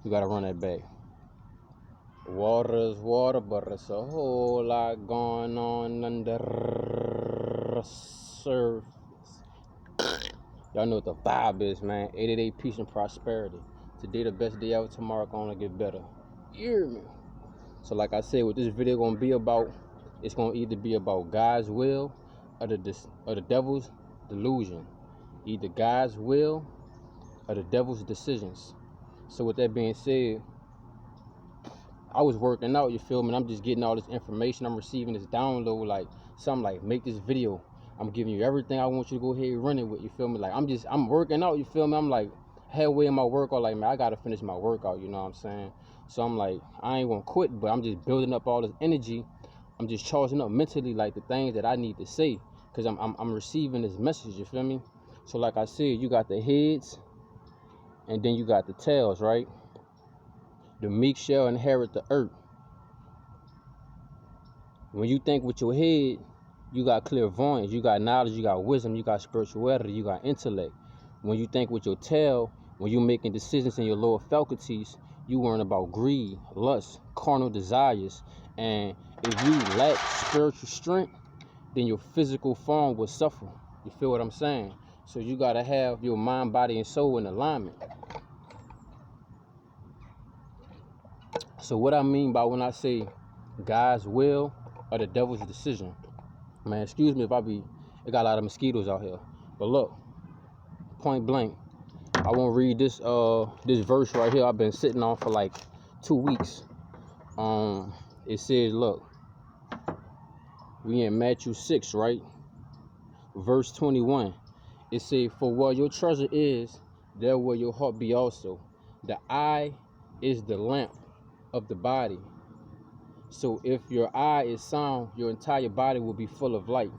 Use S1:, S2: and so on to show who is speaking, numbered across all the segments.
S1: You gotta run that back. Water is water, but it's a whole lot going on under the surface. Y'all know what the vibe is, man. 888 peace and prosperity. Today the best day ever, tomorrow gonna get better. You hear me? So like I said, what this video gonna be about, it's gonna either be about God's will or the devil's delusion. Either God's will or the devil's decisions. So with that being said, I was working out, you feel me? And I'm just getting all this information. I'm receiving this download, like something like, make this video. I'm giving you everything I want you to go ahead and run it with, you feel me? Like I'm working out, you feel me? I'm like halfway in my workout, like, man, I gotta finish my workout, you know what I'm saying? So I'm like, I ain't gonna quit, but I'm just building up all this energy. I'm just charging up mentally, like the things that I need to say, because I'm receiving this message, you feel me? So like I said, you got the heads and then you got the tails, right? The meek shall inherit the earth. When you think with your head, you got clairvoyance, you got knowledge, you got wisdom, you got spirituality, you got intellect. When you think with your tail, when you're making decisions in your lower faculties, you learn about greed, lust, carnal desires. And if you lack spiritual strength, then your physical form will suffer. You feel what I'm saying? So you got to have your mind, body, and soul in alignment. So what I mean by when I say God's will or the devil's decision, man, excuse me if it got a lot of mosquitoes out here. But look, point blank, I won't read this verse right here I've been sitting on for like 2 weeks. It says, look, we in Matthew 6, right? Verse 21. It says, for where your treasure is, there will your heart be also. The eye is the lamp of the body. So if your eye is sound, your entire body will be full of light.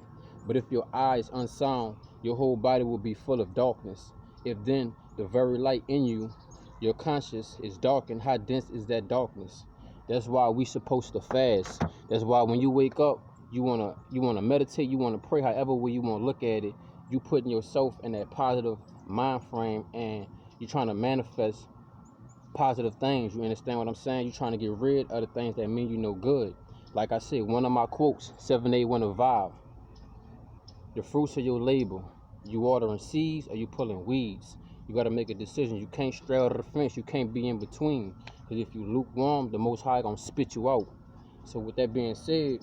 S1: But if your eye is unsound, your whole body will be full of darkness. If then the very light in you, your conscience, is darkened, how dense is that darkness? That's why we supposed to fast. That's why when you wake up, you wanna meditate, you wanna pray, however way you wanna look at it. You putting yourself in that positive mind frame and you're trying to manifest positive things. You understand what I'm saying? You're trying to get rid of the things that mean you no good. Like I said, one of my quotes, 78105, the fruits of your labor, you watering seeds or you pulling weeds. You got to make a decision. You can't straddle the fence. You can't be in between, because if you lukewarm, the Most High gonna spit you out. So with that being said,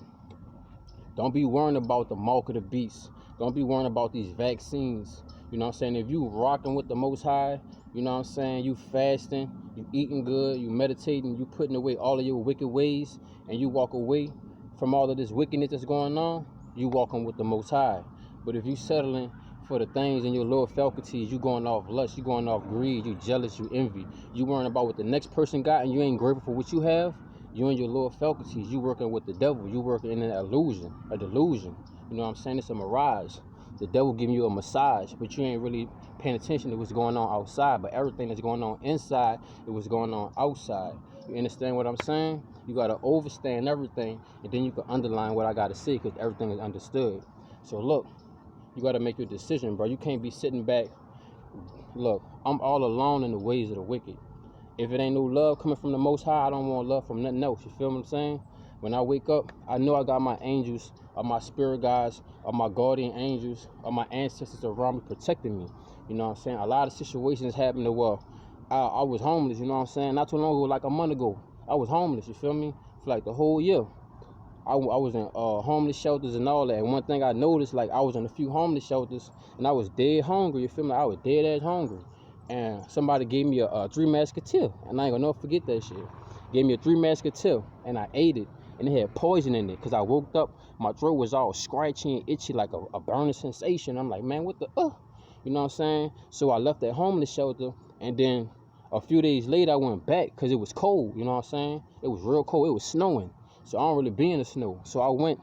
S1: don't be worrying about the mark of the beast. Don't be worrying about these vaccines. You know what I'm saying? If you rocking with the Most High, you know what I'm saying, you fasting, you eating good, you meditating, you putting away all of your wicked ways, and you walk away from all of this wickedness that's going on, you walking with the Most High. But if you settling for the things in your lower faculties, you going off lust, you going off greed, you jealous, you envy, you worrying about what the next person got, and you ain't grateful for what you have, you in your lower faculties, you working with the devil, you working in an illusion, a delusion. You know what I'm saying? It's a mirage. The devil giving you a massage, but you ain't really paying attention to what's going on outside. But everything that's going on inside, it was going on outside. You understand what I'm saying? You got to overstand everything, and then you can underline what I got to say, because everything is understood. So look, you got to make your decision, bro. You can't be sitting back. Look, I'm all alone in the ways of the wicked. If it ain't no love coming from the Most High, I don't want love from nothing else. You feel what I'm saying? When I wake up, I know I got my angels, or my spirit guides, or my guardian angels, or my ancestors around me protecting me. You know what I'm saying? A lot of situations happened to where I was homeless, you know what I'm saying? Not too long ago, like a month ago, I was homeless, you feel me? For like the whole year. I was in homeless shelters and all that. And one thing I noticed, like I was in a few homeless shelters and I was dead hungry, you feel me? I was dead ass hungry. And somebody gave me a 3 musketeer, and I ain't gonna never forget that shit. Gave me a 3 musketeer, and I ate it, and it had poison in it. Cause I woke up, my throat was all scratchy and itchy, like a burning sensation. I'm like, man, what the you know what I'm saying? So I left that homeless shelter, and then a few days later I went back, cause it was cold. You know what I'm saying? It was real cold. It was snowing, so I don't really be in the snow. So I went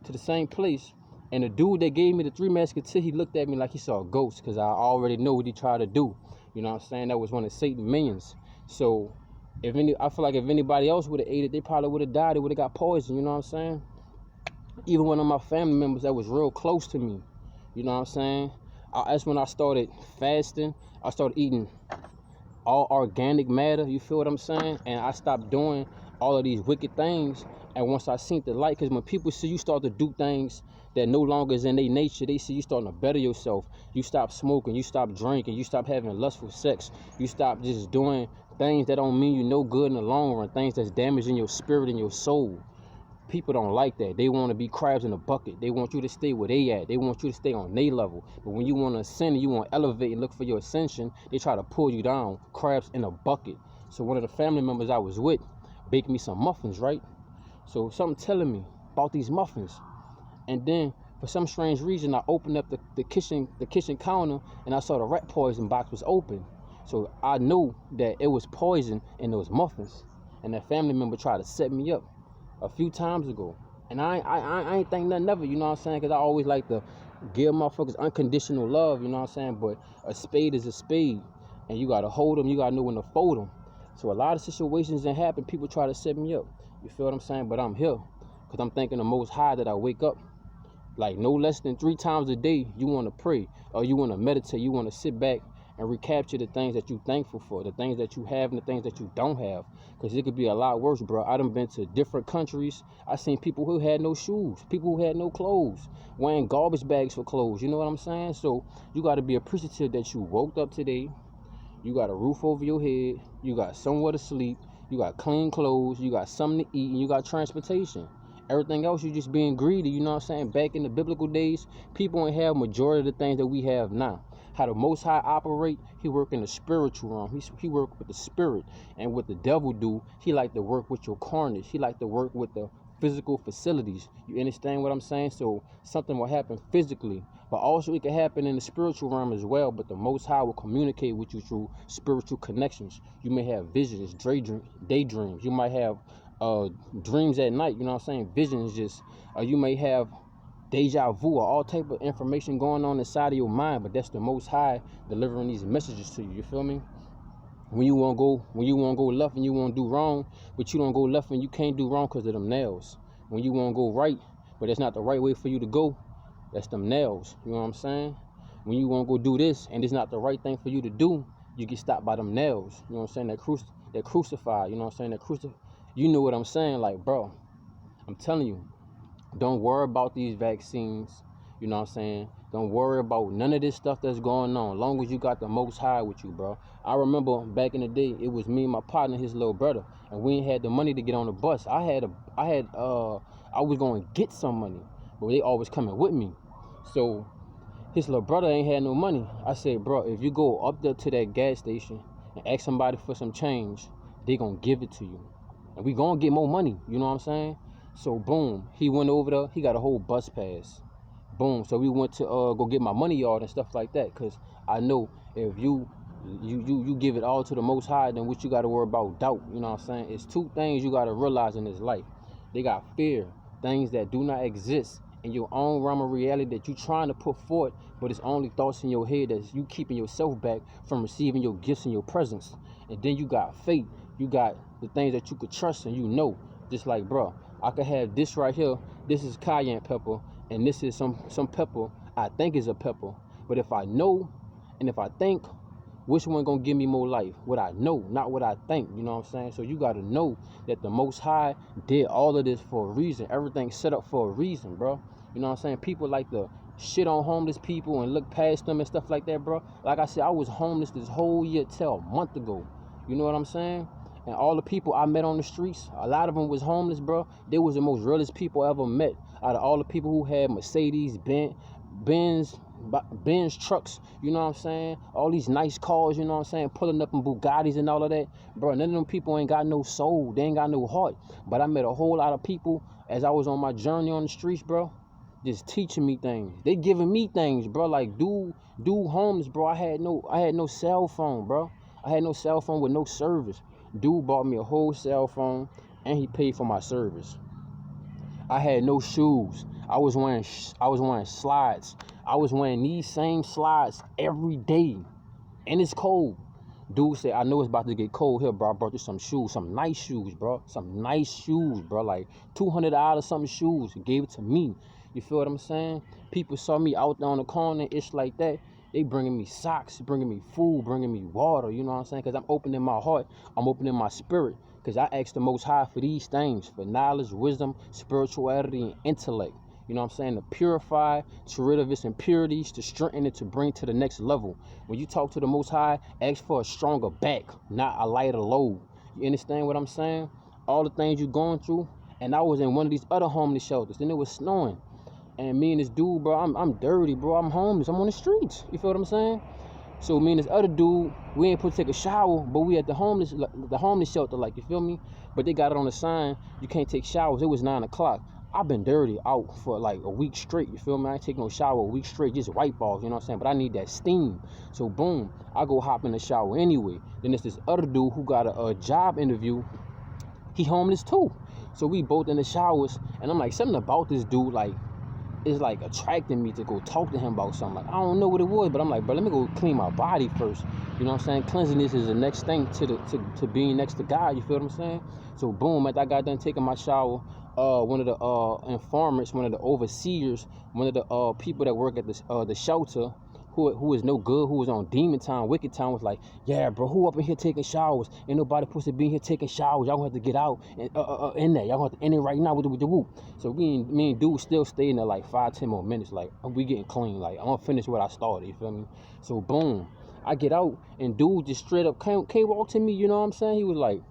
S1: to the same place, and the dude that gave me the 3 musketeer, he looked at me like he saw a ghost, cause I already know what he tried to do. You know what I'm saying? That was one of Satan's minions. So I feel like if anybody else would have ate it, they probably would have died. They would have got poisoned. You know what I'm saying? Even one of my family members that was real close to me. You know what I'm saying? That's when I started fasting. I started eating all organic matter, you feel what I'm saying? And I stopped doing all of these wicked things. And once I seen the light, because when people see you start to do things that no longer is in their nature, they see you starting to better yourself. You stop smoking, you stop drinking, you stop having lustful sex, you stop just doing things that don't mean you no good in the long run, things that's damaging your spirit and your soul. People don't like that. They want to be crabs in a bucket. They want you to stay where they at. They want you to stay on their level. But when you want to ascend and you want to elevate and look for your ascension, they try to pull you down, crabs in a bucket. So one of the family members I was with baked me some muffins, right? So something telling me about these muffins. And then for some strange reason, I opened up the kitchen counter and I saw the rat poison box was open. So I knew that it was poison in those muffins. And that family member tried to set me up a few times ago. And I ain't think nothing of it, you know what I'm saying? Because I always like to give motherfuckers unconditional love, you know what I'm saying? But a spade is a spade. And you got to hold them, you got to know when to fold them. So a lot of situations that happen, people try to set me up. You feel what I'm saying? But I'm here because I'm thanking the Most High that I wake up. Like no less than 3 times a day, you want to pray or you want to meditate. You want to sit back and recapture the things that you're thankful for, the things that you have and the things that you don't have. Because it could be a lot worse, bro. I done been to different countries. I seen people who had no shoes, people who had no clothes, wearing garbage bags for clothes. You know what I'm saying? So you got to be appreciative that you woke up today. You got a roof over your head. You got somewhere to sleep. You got clean clothes. You got something to eat. And you got transportation. Everything else, you just being greedy, you know what I'm saying? Back in the biblical days, people ain't have majority of the things that we have now. How the Most High operate, he work in the spiritual realm. He work with the spirit. And what the devil do, he like to work with your carnage. He like to work with the physical facilities. You understand what I'm saying? So something will happen physically, but also it can happen in the spiritual realm as well. But the Most High will communicate with you through spiritual connections. You may have visions, daydreams. You might have dreams at night, you know what I'm saying? Visions, just you may have deja vu or all type of information going on inside of your mind, but that's the Most High delivering these messages to you. You feel me? When you want to go left and you want to do wrong, but you don't go left and you can't do wrong because of them nails. When you want to go right, but that's not the right way for you to go, that's them nails. You know what I'm saying? When you want to go do this and it's not the right thing for you to do, you get stopped by them nails. You know what I'm saying? That crucified. You know what I'm saying? You know what I'm saying? Like, bro, I'm telling you, don't worry about these vaccines. You know what I'm saying? Don't worry about none of this stuff that's going on. As long as you got the Most High with you, bro. I remember back in the day, it was me and my partner, his little brother, and we ain't had the money to get on the bus. I was going to get some money, but they always coming with me. So his little brother ain't had no money. I said, bro, if you go up there to that gas station and ask somebody for some change, they gonna give it to you. And we gonna get more money, you know what I'm saying? So boom, he went over there, he got a whole bus pass. Boom, so we went to go get my money yard and stuff like that, because I know if you give it all to the Most High, then what you got to worry about doubt, you know what I'm saying? It's 2 things you got to realize in this life. They got fear, things that do not exist in your own realm of reality that you trying to put forth, but it's only thoughts in your head that you keeping yourself back from receiving your gifts and your presence. And then you got faith, you got the things that you could trust and you know, just like, bro, I could have this right here, this is cayenne pepper, and this is some pepper I think is a pepper. But if I know and if I think, which one gonna give me more life? What I know, not what I think, you know what I'm saying? So you gotta know that the Most High did all of this for a reason. Everything's set up for a reason, bro. You know what I'm saying? People like to shit on homeless people and look past them and stuff like that, bro. Like I said, I was homeless this whole year till a month ago. You know what I'm saying? And all the people I met on the streets, a lot of them was homeless, bro. They was the most realest people I ever met. Out of all the people who had Mercedes, Benz trucks, you know what I'm saying? All these nice cars, you know what I'm saying? Pulling up in Bugattis and all of that. Bro, none of them people ain't got no soul. They ain't got no heart. But I met a whole lot of people as I was on my journey on the streets, bro. Just teaching me things. They giving me things, bro. Like, dude homeless, bro. I had no cell phone, bro. I had no cell phone with no service. Dude bought me a whole cell phone and he paid for my service. I had no shoes. I was wearing slides. I was wearing these same slides every day. And it's cold. Dude said, I know it's about to get cold here, bro. I brought you some shoes, some nice shoes, bro. Some nice shoes, bro. Like $200 something shoes. He gave it to me. You feel what I'm saying? People saw me out there on the corner, it's like that. They bringing me socks, bringing me food, bringing me water, you know what I'm saying? Because I'm opening my heart, I'm opening my spirit. Because I asked the Most High for these things, for knowledge, wisdom, spirituality, and intellect. You know what I'm saying? To purify, to rid of its impurities, to strengthen it, to bring to the next level. When you talk to the Most High, ask for a stronger back, not a lighter load. You understand what I'm saying? All the things you're going through. And I was in one of these other homeless shelters, and it was snowing. And me and this dude, bro, I'm dirty, bro. I'm homeless. I'm on the streets. You feel what I'm saying? So me and this other dude, we ain't put to take a shower, but we at the homeless shelter, like, you feel me? But they got it on the sign, you can't take showers. It was 9 o'clock. I've been dirty out for like a week straight, you feel me? I ain't take no shower a week straight, just wipe off, you know what I'm saying? But I need that steam. So boom, I go hop in the shower anyway. Then there's this other dude who got a job interview. He homeless too. So we both in the showers, and I'm like, something about this dude, like, it's like attracting me to go talk to him about something. Like, I don't know what it was, but I'm like, bro, let me go clean my body first. You know what I'm saying? Cleanliness is the next thing to being next to God. You feel what I'm saying? So boom, after I got done taking my shower, one of the informants, one of the overseers, one of the people that work at the shelter, who is no good, who was on demon time, wicked time, was like, yeah, bro, who up in here taking showers? Ain't nobody supposed to be in here taking showers. Y'all gonna have to get out and in there. Y'all gonna have to end it right now with the whoop. So me and dude still staying there like 5-10 more minutes. Like, we getting clean. Like, I'm gonna finish what I started. You feel me? So boom, I get out, and dude just straight up can't walk to me. You know what I'm saying? He was like,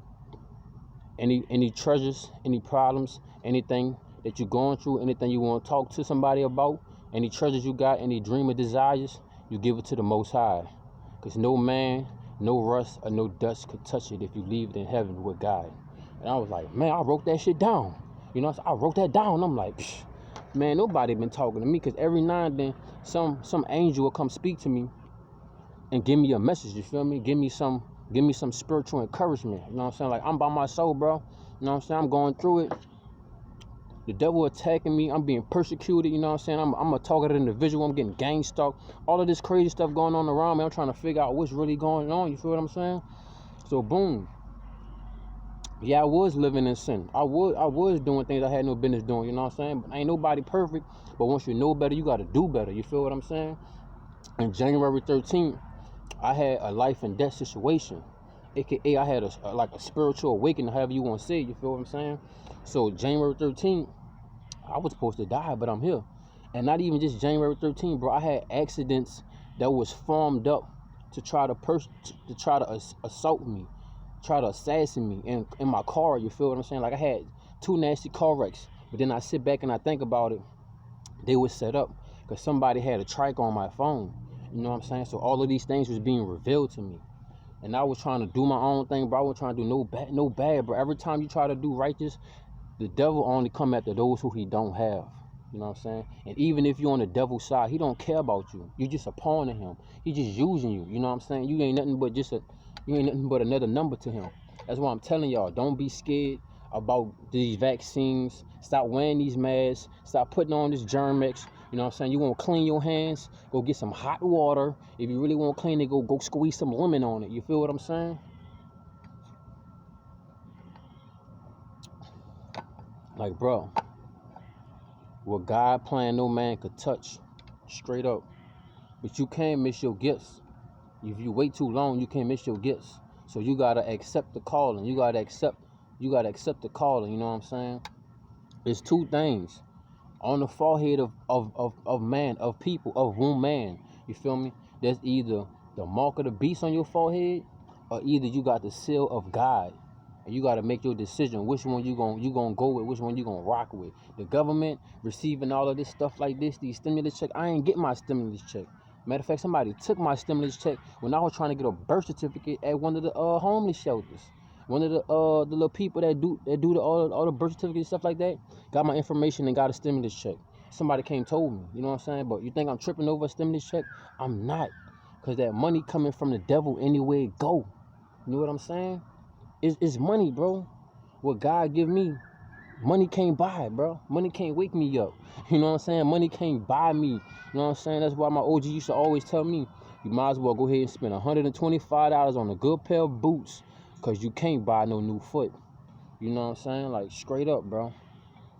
S1: any treasures, any problems, anything that you're going through, anything you want to talk to somebody about, any treasures you got, any dream or desires, you give it to the Most High. Because no man, no rust, or no dust could touch it if you leave it in heaven with God. And I was like, man, I wrote that shit down. You know, I wrote that down. I'm like, psh, man, nobody been talking to me. Because every now and then, some angel will come speak to me and give me a message, you feel me? Give me some spiritual encouragement. You know what I'm saying? Like, I'm by myself, bro. You know what I'm saying? I'm going through it. The devil attacking me. I'm being persecuted. You know what I'm saying? I'm a targeted individual. I'm getting gang stalked. All of this crazy stuff going on around me. I'm trying to figure out what's really going on. You feel what I'm saying? So boom. Yeah, I was living in sin. I was doing things I had no business doing. You know what I'm saying? But ain't nobody perfect. But once you know better, you got to do better. You feel what I'm saying? And January 13th, I had a life and death situation. AKA, I had a spiritual awakening, however you want to say it. You feel what I'm saying? So January 13th, I was supposed to die, but I'm here. And not even just January 13th, bro. I had accidents that was formed up to try to assault me, try to assassinate me in my car. You feel what I'm saying? Like, I had 2 nasty car wrecks. But then I sit back and I think about it. They were set up because somebody had a trike on my phone. You know what I'm saying? So all of these things was being revealed to me. And I was trying to do my own thing, bro. I was trying to do no bad, bro. Every time you try to do righteous, the devil only come after those who he don't have. You know what I'm saying? And even if you're on the devil's side, he don't care about you. You just a pawn to him. He just using you. You know what I'm saying? You ain't nothing but another number to him. That's why I'm telling y'all, don't be scared about these vaccines. Stop wearing these masks. Stop putting on this Germ-X. You know what I'm saying? You want to clean your hands? Go get some hot water. If you really want to clean it, go squeeze some lemon on it. You feel what I'm saying? Like, bro, what God planned, no man could touch. Straight up. But you can't miss your gifts. If you wait too long, you can't miss your gifts. So you gotta accept the calling. You gotta accept the calling. You know what I'm saying? It's 2 things on the forehead of man, of people, of woman. You feel me? There's either the mark of the beast on your forehead, or either you got the seal of God. And you got to make your decision which one you gonna go with, which one you gonna rock with. The government receiving all of this stuff like this, these stimulus check. I ain't get my stimulus check. Matter of fact, somebody took my stimulus check when I was trying to get a birth certificate at one of the homeless shelters. One of the little people that do all the birth certificates and stuff like that got my information and got a stimulus check. Somebody came told me, you know what I'm saying? But you think I'm tripping over a stimulus check? I'm not, cause that money coming from the devil anywhere it go. You know what I'm saying? It's money, bro. What God give me, money can't buy it, bro. Money can't wake me up. You know what I'm saying? Money can't buy me. You know what I'm saying? That's why my OG used to always tell me, you might as well go ahead and spend $125 on a good pair of boots, because you can't buy no new foot. You know what I'm saying? Like, straight up, bro.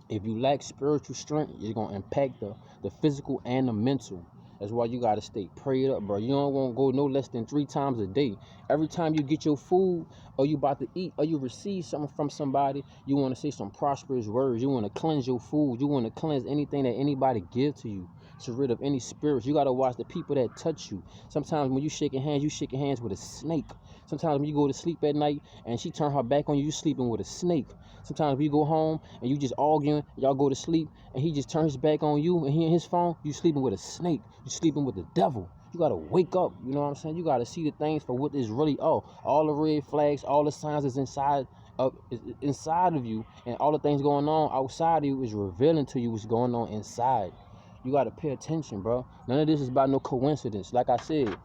S1: If you lack spiritual strength, it's going to impact the physical and the mental. That's why you gotta stay prayed up, bro. You don't want to go no less than 3 times a day. Every time you get your food, or you about to eat, or you receive something from somebody, you want to say some prosperous words. You want to cleanse your food. You want to cleanse anything that anybody give to you, to rid of any spirits. You gotta watch the people that touch you. Sometimes when you shaking hands with a snake. Sometimes when you go to sleep at night and she turn her back on you, you sleeping with a snake. Sometimes when you go home and you just arguing, y'all go to sleep, and he just turns his back on you and he in his phone, you sleeping with a snake. You sleeping with the devil. You gotta wake up, you know what I'm saying? You gotta see the things for what is really, all the red flags, all the signs is inside of you, and all the things going on outside of you is revealing to you what's going on inside. You gotta pay attention, bro. None of this is about no coincidence. Like I said,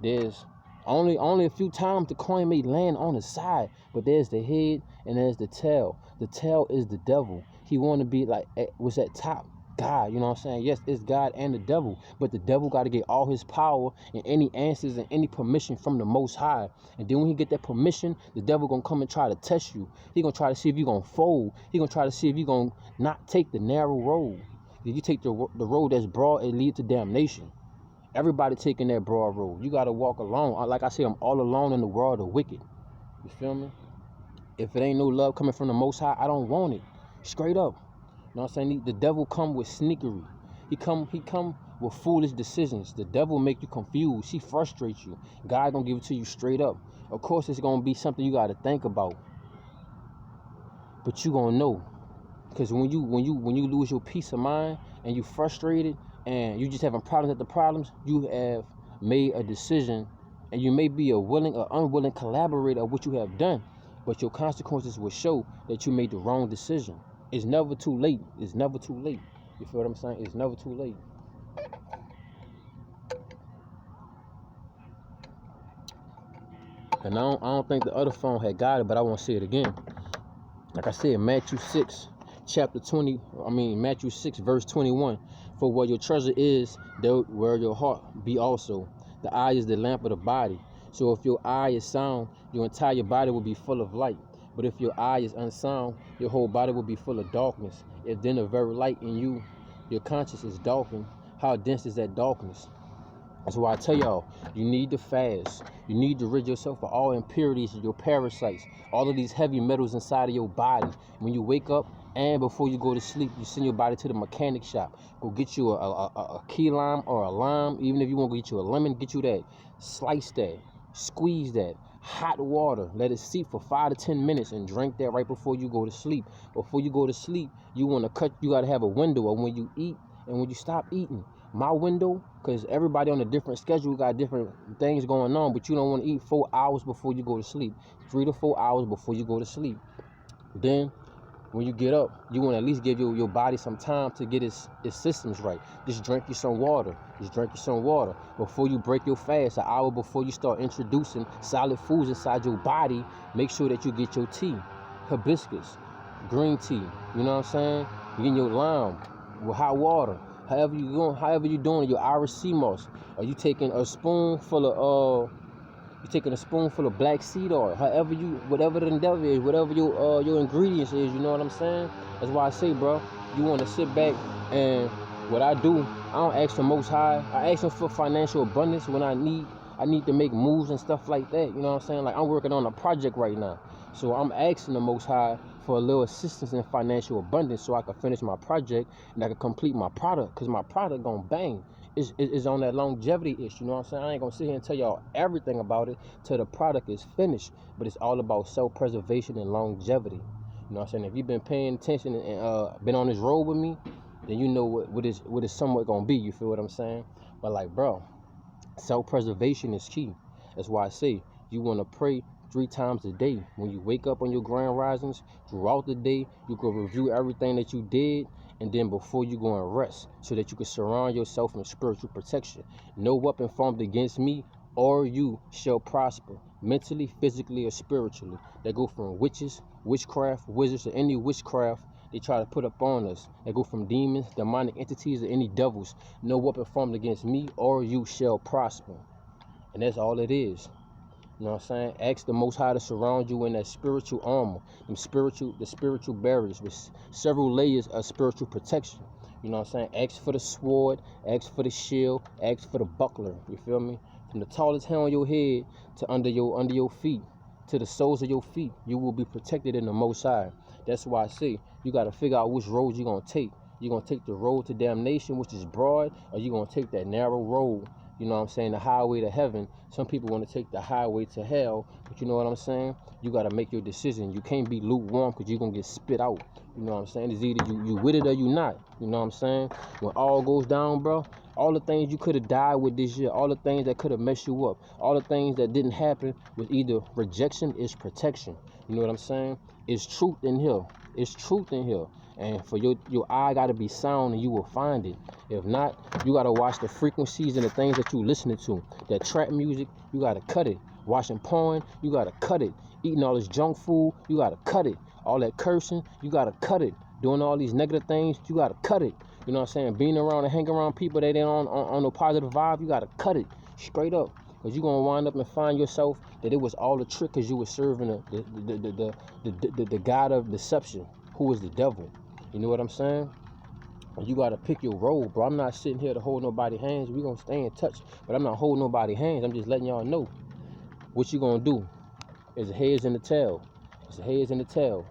S1: there's only a few times the coin may land on the side, but there's the head and there's the tail. The tail is the devil. He want to be like what's at top? God, you know what I'm saying? Yes, it's God and the devil, but the devil got to get all his power and any answers and any permission from the Most High. And then when he get that permission, the devil gonna come and try to test you. He gonna try to see if you gonna fold. He gonna try to see if you gonna not take the narrow road. If you take the road that's broad, it leads to damnation. Everybody taking that broad road. You got to walk alone. Like I said, I'm all alone in the world of wicked. You feel me? If it ain't no love coming from the Most High, I don't want it. Straight up. You know what I'm saying? The devil come with sneakery. He come with foolish decisions. The devil make you confused. He frustrates you. God gonna give it to you straight up. Of course, it's gonna be something you got to think about. But you gonna know. Because when you lose your peace of mind and you frustrated and you just having problems at the problems, you have made a decision, and you may be a willing or unwilling collaborator of what you have done, but your consequences will show that you made the wrong decision. It's never too late. It's never too late. You feel what I'm saying? It's never too late. And I don't think the other phone had got it, but I want to say it again. Like I said, Matthew 6, verse 21. For where your treasure is, there where your heart be also. The eye is the lamp of the body. So if your eye is sound, your entire body will be full of light. But if your eye is unsound, your whole body will be full of darkness. If then the very light in you, your conscience is darkened, how dense is that darkness? That's why I tell y'all, you need to fast. You need to rid yourself of all impurities, your parasites, all of these heavy metals inside of your body. When you wake up and before you go to sleep, you send your body to the mechanic shop. Go get you a key lime or a lime. Even if you want to get you a lemon, get you that. Slice that. Squeeze that. Hot water. Let it steep for 5 to 10 minutes and drink that right before you go to sleep. Before you go to sleep, you got to have a window of when you eat and when you stop eating. My window, because everybody on a different schedule got different things going on, but you don't want to eat 4 hours before you go to sleep. 3 to 4 hours before you go to sleep. Then when you get up, you want to at least give your body some time to get its systems right. Just drink you some water. Before you break your fast, an hour before you start introducing solid foods inside your body, make sure that you get your tea, hibiscus, green tea, you know what I'm saying? You get your lime with hot water. However you doing your Irish sea moss. Are you taking a spoonful of black seed oil? Whatever the endeavor is, whatever your ingredients is, you know what I'm saying? That's why I say, bro, you want to sit back, and what I do, I don't ask the Most High. I ask him for financial abundance when I need to make moves and stuff like that. You know what I'm saying? Like, I'm working on a project right now, so I'm asking the Most High for a little assistance in financial abundance so I can finish my project and I can complete my product, because my product gonna bang. It's on that longevity issue, you know what I'm saying? I ain't gonna sit here and tell y'all everything about it till the product is finished, but it's all about self-preservation and longevity. You know what I'm saying? If you've been paying attention and been on this road with me, then you know what is somewhat gonna be, you feel what I'm saying? But like, bro, self-preservation is key. That's why I say you wanna pray 3 times a day. When you wake up on your grand risings, throughout the day, you can review everything that you did, and then before you go and rest, so that you can surround yourself in spiritual protection. No weapon formed against me or you shall prosper, mentally, physically, or spiritually. They go from witches, witchcraft, wizards, or any witchcraft they try to put up on us. They go from demons, demonic entities, or any devils. No weapon formed against me or you shall prosper. And that's all it is. You know what I'm saying? Ask the Most High to surround you in that spiritual armor, the spiritual barriers with several layers of spiritual protection. You know what I'm saying? Ask for the sword, ask for the shield, ask for the buckler. You feel me? From the tallest hair on your head to under your feet, to the soles of your feet, you will be protected in the Most High. That's why I say you got to figure out which road you're gonna take. You're gonna take the road to damnation, which is broad, or you're gonna take that narrow road. You know what I'm saying? The highway to heaven. Some people want to take the highway to hell, but you know what I'm saying? You got to make your decision. You can't be lukewarm because you're going to get spit out. You know what I'm saying? It's either you with it or you not. You know what I'm saying? When all goes down, bro, all the things you could have died with this year, all the things that could have messed you up, all the things that didn't happen was either rejection is protection. You know what I'm saying? It's truth in here. It's truth in here. And for your eye got to be sound and you will find it. If not, you got to watch the frequencies and the things that you listening to. That trap music, you got to cut it. Watching porn, you got to cut it. Eating all this junk food, you got to cut it. All that cursing, you got to cut it. Doing all these negative things, you got to cut it. You know what I'm saying? Being around and hanging around people that ain't on a positive vibe, you got to cut it. Straight up. Because you're going to wind up and find yourself that it was all a trick because you were serving the God of deception, who is the devil. You know what I'm saying? You got to pick your role, bro. I'm not sitting here to hold nobody's hands. We're going to stay in touch. But I'm not holding nobody's hands. I'm just letting y'all know what you going to do. It's the heads and the tails. It's the heads and the tails.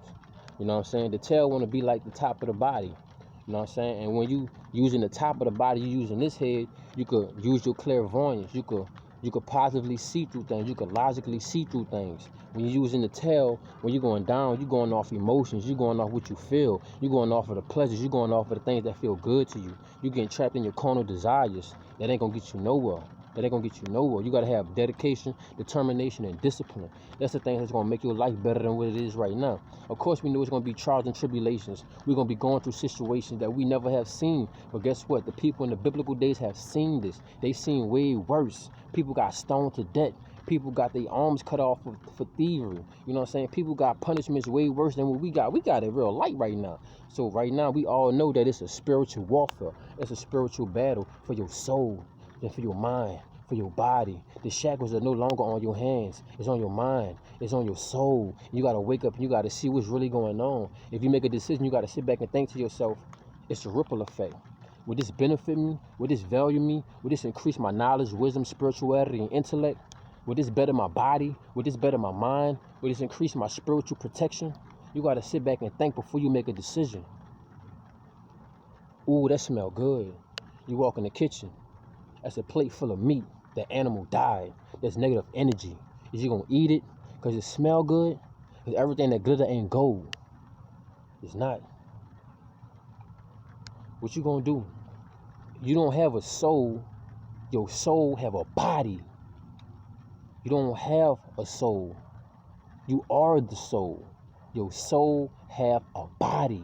S1: You know what I'm saying? The tail want to be like the top of the body. You know what I'm saying? And when you using the top of the body, you using this head, you could use your clairvoyance. You could positively see through things. You could logically see through things. When you're using the tail, when you're going down, you're going off emotions. You're going off what you feel. You're going off of the pleasures. You're going off of the things that feel good to you. You're getting trapped in your carnal desires. That ain't going to get you nowhere. That ain't going to get you nowhere. You got to have dedication, determination, and discipline. That's the thing that's going to make your life better than what it is right now. Of course, we know it's going to be trials and tribulations. We're going to be going through situations that we never have seen. But guess what? The people in the biblical days have seen this. They've seen way worse. People got stoned to death. People got their arms cut off for thievery. You know what I'm saying? People got punishments way worse than what we got. We got it real light right now. So right now, we all know that it's a spiritual warfare. It's a spiritual battle for your soul and for your mind, for your body. The shackles are no longer on your hands. It's on your mind. It's on your soul. You got to wake up and you got to see what's really going on. If you make a decision, you got to sit back and think to yourself, it's a ripple effect. Would this benefit me? Would this value me? Would this increase my knowledge, wisdom, spirituality, and intellect? Would this better my body? Would this better my mind? Would this increase my spiritual protection? You got to sit back and think before you make a decision. Ooh, that smell good. You walk in the kitchen. That's a plate full of meat. That animal died. There's negative energy. Is you going to eat it because it smell good? Because everything that glitter ain't gold. It's not. What you going to do? You don't have a soul. Your soul have a body. You don't have a soul. You are the soul. Your soul have a body.